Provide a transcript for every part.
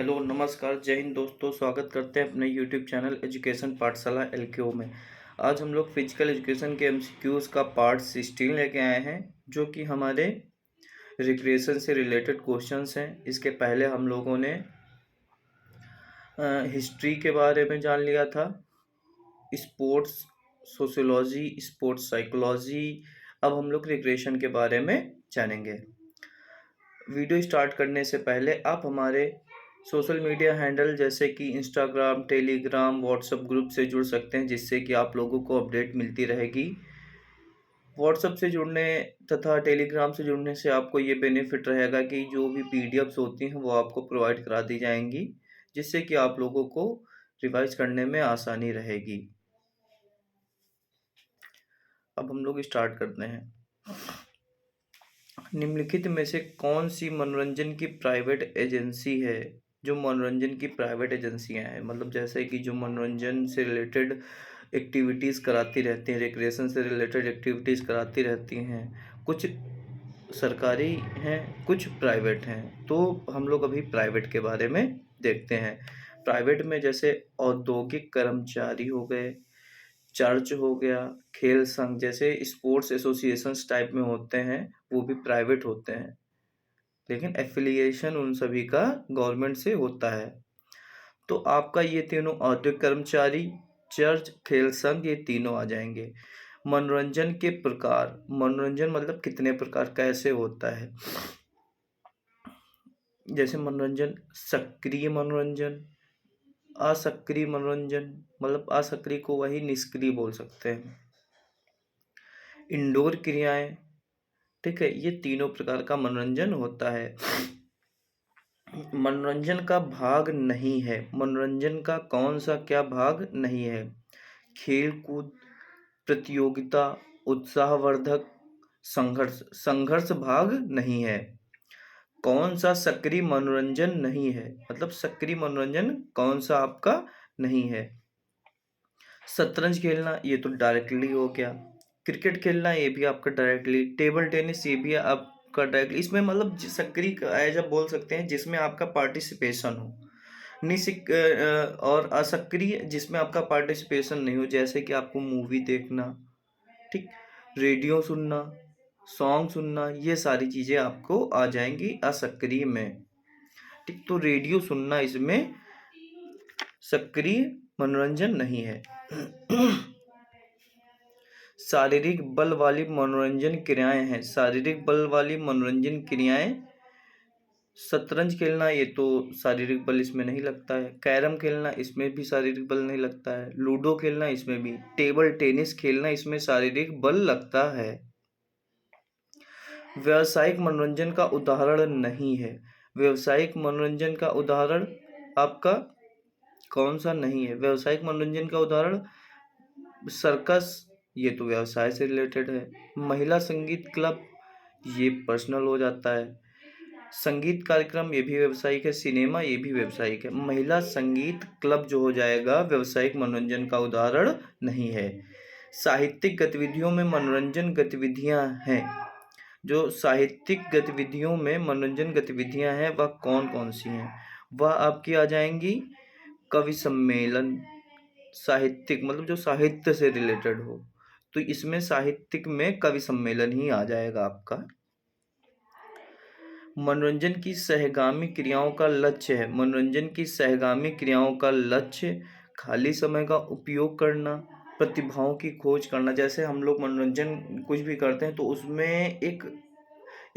Hello नमस्कार जय हिंद दोस्तों। स्वागत करते हैं अपने यूट्यूब चैनल एजुकेशन पाठशाला एलकेओ में। आज हम लोग फिजिकल एजुकेशन के एमसीक्यूज़ का पार्ट 16 लेके आए हैं, जो कि हमारे रिक्रिएशन से रिलेटेड क्वेश्चंस हैं। इसके पहले हम लोगों ने हिस्ट्री के बारे में जान लिया था, स्पोर्ट्स सोशियोलॉजी, स्पोर्ट्स साइकोलॉजी। अब हम लोग रिक्रिएशन के बारे में जानेंगे। वीडियो स्टार्ट करने से पहले आप हमारे सोशल मीडिया हैंडल जैसे कि इंस्टाग्राम, टेलीग्राम, व्हाट्सएप ग्रुप से जुड़ सकते हैं, जिससे कि आप लोगों को अपडेट मिलती रहेगी। व्हाट्सएप से जुड़ने तथा टेलीग्राम से जुड़ने से आपको ये बेनिफिट रहेगा कि जो भी पीडीएफ्स होती हैं वो आपको प्रोवाइड करा दी जाएंगी, जिससे कि आप लोगों को रिवाइज करने में आसानी रहेगी। अब हम लोग स्टार्ट करते हैं। निम्नलिखित में से कौन सी मनोरंजन की प्राइवेट एजेंसी है? जो मनोरंजन की प्राइवेट एजेंसियां हैं, मतलब जैसे कि जो मनोरंजन से रिलेटेड एक्टिविटीज़ कराती रहती हैं, रिक्रिएशन से रिलेटेड एक्टिविटीज़ कराती रहती हैं, कुछ सरकारी हैं, कुछ प्राइवेट हैं। तो हम लोग अभी प्राइवेट के बारे में देखते हैं। प्राइवेट में जैसे औद्योगिक कर्मचारी हो गए, चर्च हो गया, खेल संघ जैसे स्पोर्ट्स एसोसिएशंस टाइप में होते हैं, वो भी प्राइवेट होते हैं, लेकिन एफिलिएशन उन सभी का गवर्नमेंट से होता है। तो आपका ये तीनों औद्योगिक कर्मचारी, चर्च, खेल संघ, ये तीनों आ जाएंगे। मनोरंजन के प्रकार, मनोरंजन मतलब कितने प्रकार, कैसे होता है। जैसे मनोरंजन, सक्रिय मनोरंजन, असक्रिय मनोरंजन, मतलब असक्रिय को वही निष्क्रिय बोल सकते हैं। इंडोर क्रियाएं, ठीक है, ये तीनों प्रकार का मनोरंजन होता है। मनोरंजन का भाग नहीं है, मनोरंजन का कौन सा क्या भाग नहीं है? खेल कूद, प्रतियोगिता, उत्साहवर्धक, संघर्ष, संघर्ष भाग नहीं है। कौन सा सक्रिय मनोरंजन नहीं है, मतलब सक्रिय मनोरंजन कौन सा आपका नहीं है? शतरंज खेलना, ये तो डायरेक्टली हो गया। क्रिकेट खेलना, ये भी आपका डायरेक्टली। टेबल टेनिस, ये भी आपका डायरेक्टली। इसमें मतलब सक्रिय एज आप बोल सकते हैं जिसमें आपका पार्टिसिपेशन हो, और असक्रिय जिसमें आपका पार्टिसिपेशन नहीं हो, जैसे कि आपको मूवी देखना, ठीक, रेडियो सुनना, सॉन्ग सुनना, ये सारी चीज़ें आपको आ जाएंगी असक्रिय में, ठीक। तो रेडियो सुनना इसमें सक्रिय मनोरंजन नहीं है। शारीरिक बल वाली मनोरंजन क्रियाएं हैं, शारीरिक बल वाली मनोरंजन क्रियाएं। शतरंज खेलना, ये तो शारीरिक बल इसमें नहीं लगता है। कैरम खेलना, इसमें भी शारीरिक बल नहीं लगता है। लूडो खेलना, इसमें भी। टेबल टेनिस खेलना, इसमें शारीरिक बल लगता है। व्यावसायिक मनोरंजन का उदाहरण नहीं है, व्यावसायिक मनोरंजन का उदाहरण आपका कौन सा नहीं है? व्यावसायिक मनोरंजन का उदाहरण सर्कस, ये तो व्यवसाय से रिलेटेड है। महिला संगीत क्लब, ये पर्सनल हो जाता है। संगीत कार्यक्रम, ये भी व्यावसायिक है। सिनेमा, ये भी व्यावसायिक है। महिला संगीत क्लब जो हो जाएगा, व्यावसायिक मनोरंजन का उदाहरण नहीं है। साहित्यिक गतिविधियों में मनोरंजन गतिविधियां हैं, जो साहित्यिक गतिविधियों में मनोरंजन गतिविधियां हैं वह कौन कौन सी हैं? वह आपकी आ जाएंगी कवि सम्मेलन, साहित्यिक मतलब जो साहित्य से रिलेटेड हो, तो इसमें साहित्यिक में कवि सम्मेलन ही आ जाएगा आपका। मनोरंजन की सहगामी क्रियाओं का लक्ष्य है, मनोरंजन की सहगामी क्रियाओं का लक्ष्य खाली समय का उपयोग करना, प्रतिभाओं की खोज करना। जैसे हम लोग मनोरंजन कुछ भी करते हैं तो उसमें एक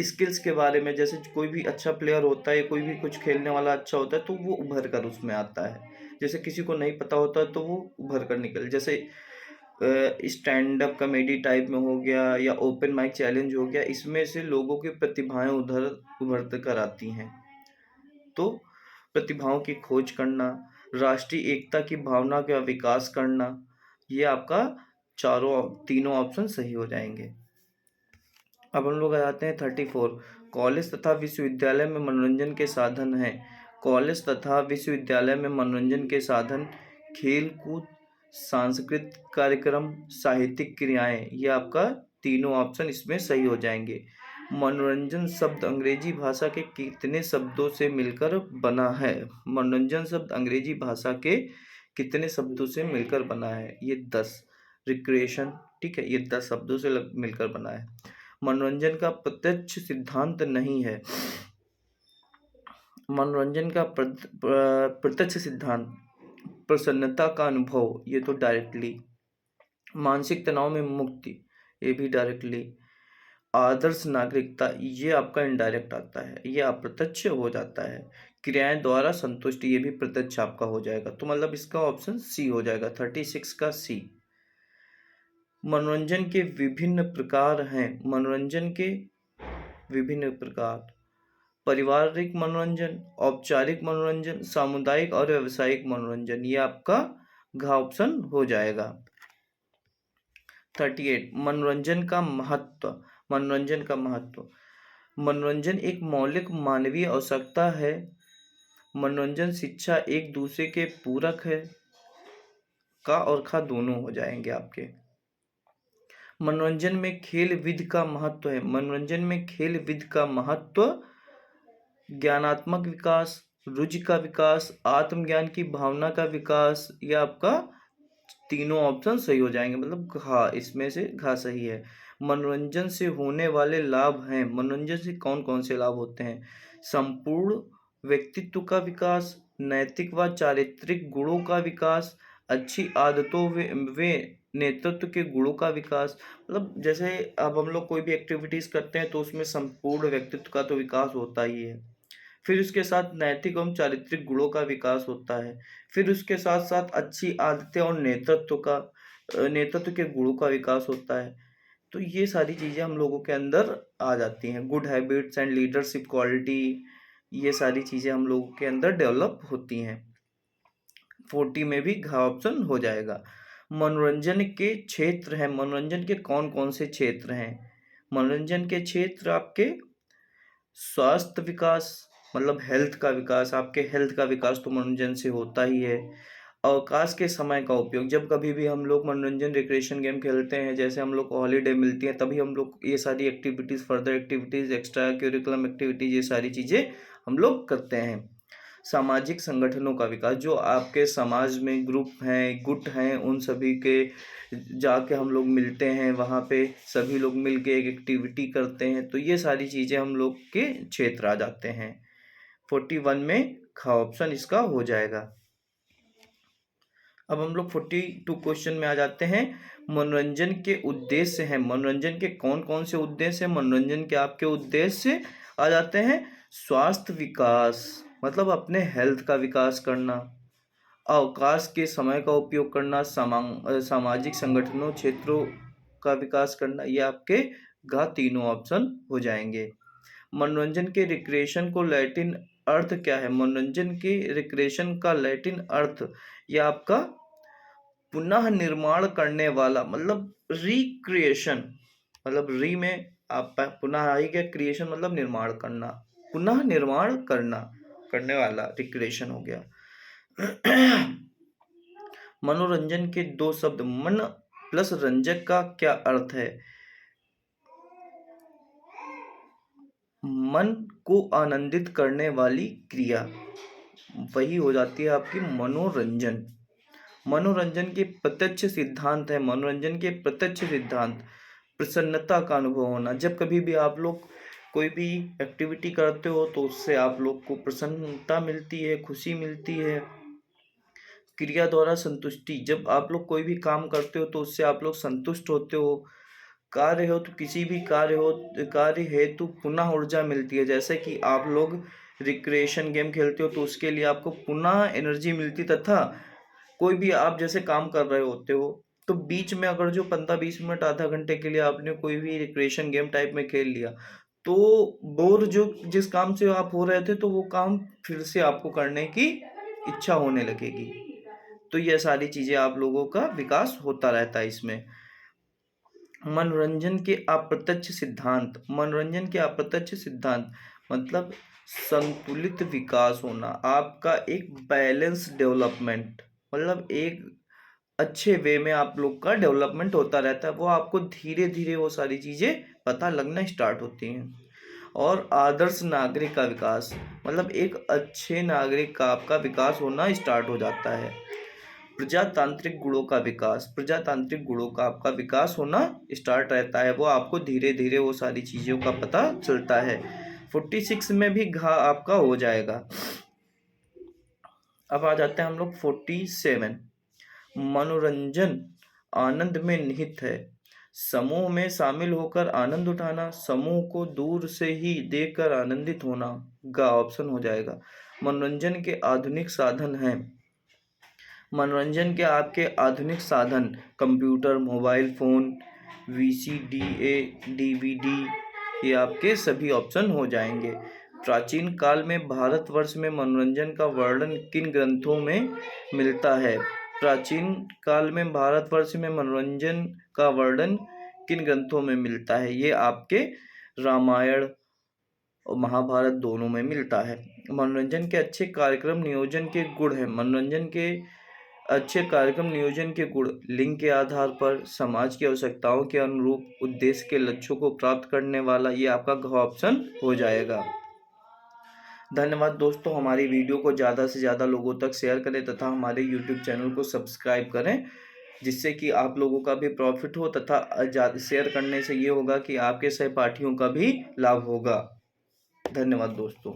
स्किल्स के बारे में, जैसे कोई भी अच्छा प्लेयर होता है, कोई भी कुछ खेलने वाला अच्छा होता है तो वो उभर कर उसमें आता है। जैसे किसी को नहीं पता होता है तो वो उभर कर निकल, जैसे स्टैंड अप कॉमेडी टाइप में हो गया या ओपन माइक चैलेंज हो गया, इसमें से लोगों की प्रतिभाएं उभर कर आती हैं। तो प्रतिभाओं की खोज करना, राष्ट्रीय एकता की भावना का विकास करना, ये आपका तीनों ऑप्शन सही हो जाएंगे। अब हम लोग आ जाते हैं 34। कॉलेज तथा विश्वविद्यालय में मनोरंजन के साधन हैं। कॉलेज तथा विश्वविद्यालय में मनोरंजन के साधन खेल कूद, सांस्कृतिक कार्यक्रम, साहित्यिक क्रियाएं, ये आपका तीनों ऑप्शन इसमें सही हो जाएंगे। मनोरंजन शब्द अंग्रेजी भाषा के कितने शब्दों से मिलकर बना है? मनोरंजन शब्द अंग्रेजी भाषा के कितने शब्दों से मिलकर बना है? ये 10। रिक्रिएशन, ठीक है, ये 10 शब्दों से मिलकर बना है। मनोरंजन का प्रत्यक्ष सिद्धांत नहीं है। मनोरंजन का प्रत्यक्ष सिद्धांत प्रसन्नता का अनुभव, ये तो डायरेक्टली। मानसिक तनाव में मुक्ति, ये भी डायरेक्टली। आदर्श नागरिकता, ये आपका इनडायरेक्ट आता है, ये अप्रत्यक्ष हो जाता है। क्रियाएं द्वारा संतुष्टि, ये भी प्रत्यक्ष आपका हो जाएगा। तो मतलब इसका ऑप्शन सी हो जाएगा, 36 का सी। मनोरंजन के विभिन्न प्रकार हैं। मनोरंजन के विभिन्न प्रकार: पारिवारिक मनोरंजन, औपचारिक मनोरंजन, सामुदायिक और व्यावसायिक मनोरंजन, ये आपका घ ऑप्शन हो जाएगा। 38 मनोरंजन का महत्व। मनोरंजन का महत्व: मनोरंजन एक मौलिक मानवीय आवश्यकता है। मनोरंजन शिक्षा एक दूसरे के पूरक है। का और खा दोनों हो जाएंगे आपके। मनोरंजन में खेल विधि का महत्व है। मनोरंजन में खेल विधि का महत्व ज्ञानात्मक विकास, रुचि का विकास, आत्मज्ञान की भावना का विकास, यह आपका तीनों ऑप्शन सही हो जाएंगे। मतलब हाँ, इसमें से घा सही है। मनोरंजन से होने वाले लाभ हैं। मनोरंजन से कौन कौन से लाभ होते हैं? संपूर्ण व्यक्तित्व का विकास, नैतिक व चारित्रिक गुणों का विकास, अच्छी आदतों वे नेतृत्व के गुणों का विकास। मतलब जैसे अब हम लोग कोई भी एक्टिविटीज करते हैं तो उसमें संपूर्ण व्यक्तित्व का तो विकास होता ही है, फिर उसके साथ नैतिक एवं चारित्रिक गुणों का विकास होता है, फिर उसके साथ साथ अच्छी आदतें और नेतृत्व के गुणों का विकास होता है। तो ये सारी चीज़ें हम लोगों के अंदर आ जाती हैं। Good habits and leadership quality, ये सारी चीज़ें हम लोगों के अंदर डेवलप होती हैं। 40 में भी घा ऑप्शन हो जाएगा। मनोरंजन के क्षेत्र हैं। मनोरंजन के कौन कौन से क्षेत्र हैं? मनोरंजन के क्षेत्र आपके स्वास्थ्य विकास, मतलब हेल्थ का विकास। आपके हेल्थ का विकास तो मनोरंजन से होता ही है। अवकाश के समय का उपयोग, जब कभी भी हम लोग मनोरंजन रिक्रिएशन गेम खेलते हैं, जैसे हम लोग को हॉलीडे मिलती है, तभी हम लोग ये सारी activities, further activities, extra curriculum activities, ये सारी चीज़ें हम लोग करते हैं। सामाजिक संगठनों का विकास, जो आपके समाज में ग्रुप हैं, गुट हैं, उन सभी के जाके हम लोग मिलते हैं, वहाँ पे सभी लोग मिल के एक एक्टिविटी करते हैं, तो ये सारी चीज़ें हम लोग के क्षेत्र आ जाते हैं। 41 में खा ऑप्शन इसका हो जाएगा। अब हम लोग 42 क्वेश्चन में आ जाते हैं। मनोरंजन के उद्देश्य हैं। मनोरंजन के कौन कौन से उद्देश्य हैं? मनोरंजन के आपके उद्देश्य आ जाते हैं स्वास्थ्य विकास, मतलब अपने हेल्थ का विकास करना, अवकाश के समय का उपयोग करना, सामाजिक संगठनों क्षेत्रों का विकास करना, ये आपके गा तीनों ऑप्शन हो जाएंगे। मनोरंजन के रिक्रिएशन को लैटिन अर्थ क्या है? मनोरंजन के रिक्रिएशन का लैटिन अर्थ यह आपका पुनः निर्माण करने वाला, मतलब रिक्रिएशन, मतलब री में आप पुनः आई गया, क्रिएशन मतलब निर्माण करना, पुनः निर्माण करने वाला रिक्रिएशन हो गया। मनोरंजन के दो शब्द मन प्लस रंजक का क्या अर्थ है? मन को आनंदित करने वाली क्रिया, वही हो जाती है आपकी मनोरंजन। मनोरंजन के प्रत्यक्ष सिद्धांत है। मनोरंजन के प्रत्यक्ष सिद्धांत प्रसन्नता का अनुभव होना, जब कभी भी आप लोग कोई भी एक्टिविटी करते हो तो उससे आप लोग को प्रसन्नता मिलती है, खुशी मिलती है। क्रिया द्वारा संतुष्टि, जब आप लोग कोई भी काम करते हो तो उससे आप लोग संतुष्ट होते हो। कार्य हो तो किसी भी कार्य हेतु पुनः ऊर्जा मिलती है, जैसे कि आप लोग रिक्रिएशन गेम खेलते हो तो उसके लिए आपको पुनः एनर्जी मिलती, तथा कोई भी आप जैसे काम कर रहे होते हो तो बीच में अगर जो 15-20 मिनट आधा घंटे के लिए आपने कोई भी रिक्रिएशन गेम टाइप में खेल लिया तो बोर जो जिस काम से आप हो रहे थे तो वो काम फिर से आपको करने की इच्छा होने लगेगी। तो ये सारी चीजें आप लोगों का विकास होता रहता है इसमें। मनोरंजन के अप्रत्यक्ष सिद्धांत। मनोरंजन के अप्रत्यक्ष सिद्धांत मतलब संतुलित विकास होना, आपका एक बैलेंस डेवलपमेंट, मतलब एक अच्छे वे में आप लोग का डेवलपमेंट होता रहता है। वो आपको धीरे धीरे वो सारी चीज़ें पता लगना स्टार्ट होती हैं। और आदर्श नागरिक का विकास, मतलब एक अच्छे नागरिक का आपका विकास होना स्टार्ट हो जाता है। प्रजातांत्रिक गुणों का विकास, प्रजातांत्रिक गुणों का आपका विकास होना स्टार्ट रहता है, वो आपको धीरे धीरे वो सारी चीज़ों का पता चलता है। 46 में भी घा आपका हो जाएगा। अब आ जाते हैं हम लोग 47। मनोरंजन आनंद में निहित है। समूह में शामिल होकर आनंद उठाना, समूह को दूर से ही देखकर आनंदित होना, गा ऑप्शन हो जाएगा। मनोरंजन के आधुनिक साधन हैं। मनोरंजन के आपके आधुनिक साधन computer, mobile phone, VCDA, DVD, ये आपके सभी ऑप्शन हो जाएंगे। प्राचीन काल में भारतवर्ष में मनोरंजन का वर्णन किन ग्रंथों में मिलता है? प्राचीन काल में भारतवर्ष में मनोरंजन का वर्णन किन ग्रंथों में मिलता है? ये आपके रामायण और महाभारत दोनों में मिलता है। मनोरंजन के अच्छे कार्यक्रम नियोजन के गुण हैं। मनोरंजन के अच्छे कार्यक्रम नियोजन के गुण लिंग के आधार पर, समाज की आवश्यकताओं के अनुरूप, उद्देश्य के लक्ष्यों को प्राप्त करने वाला, ये आपका घ ऑप्शन हो जाएगा। धन्यवाद दोस्तों, हमारी वीडियो को ज़्यादा से ज़्यादा लोगों तक शेयर करें तथा हमारे यूट्यूब चैनल को सब्सक्राइब करें, जिससे कि आप लोगों का भी प्रॉफिट हो तथा शेयर करने से ये होगा कि आपके सहपाठियों का भी लाभ होगा। धन्यवाद दोस्तों।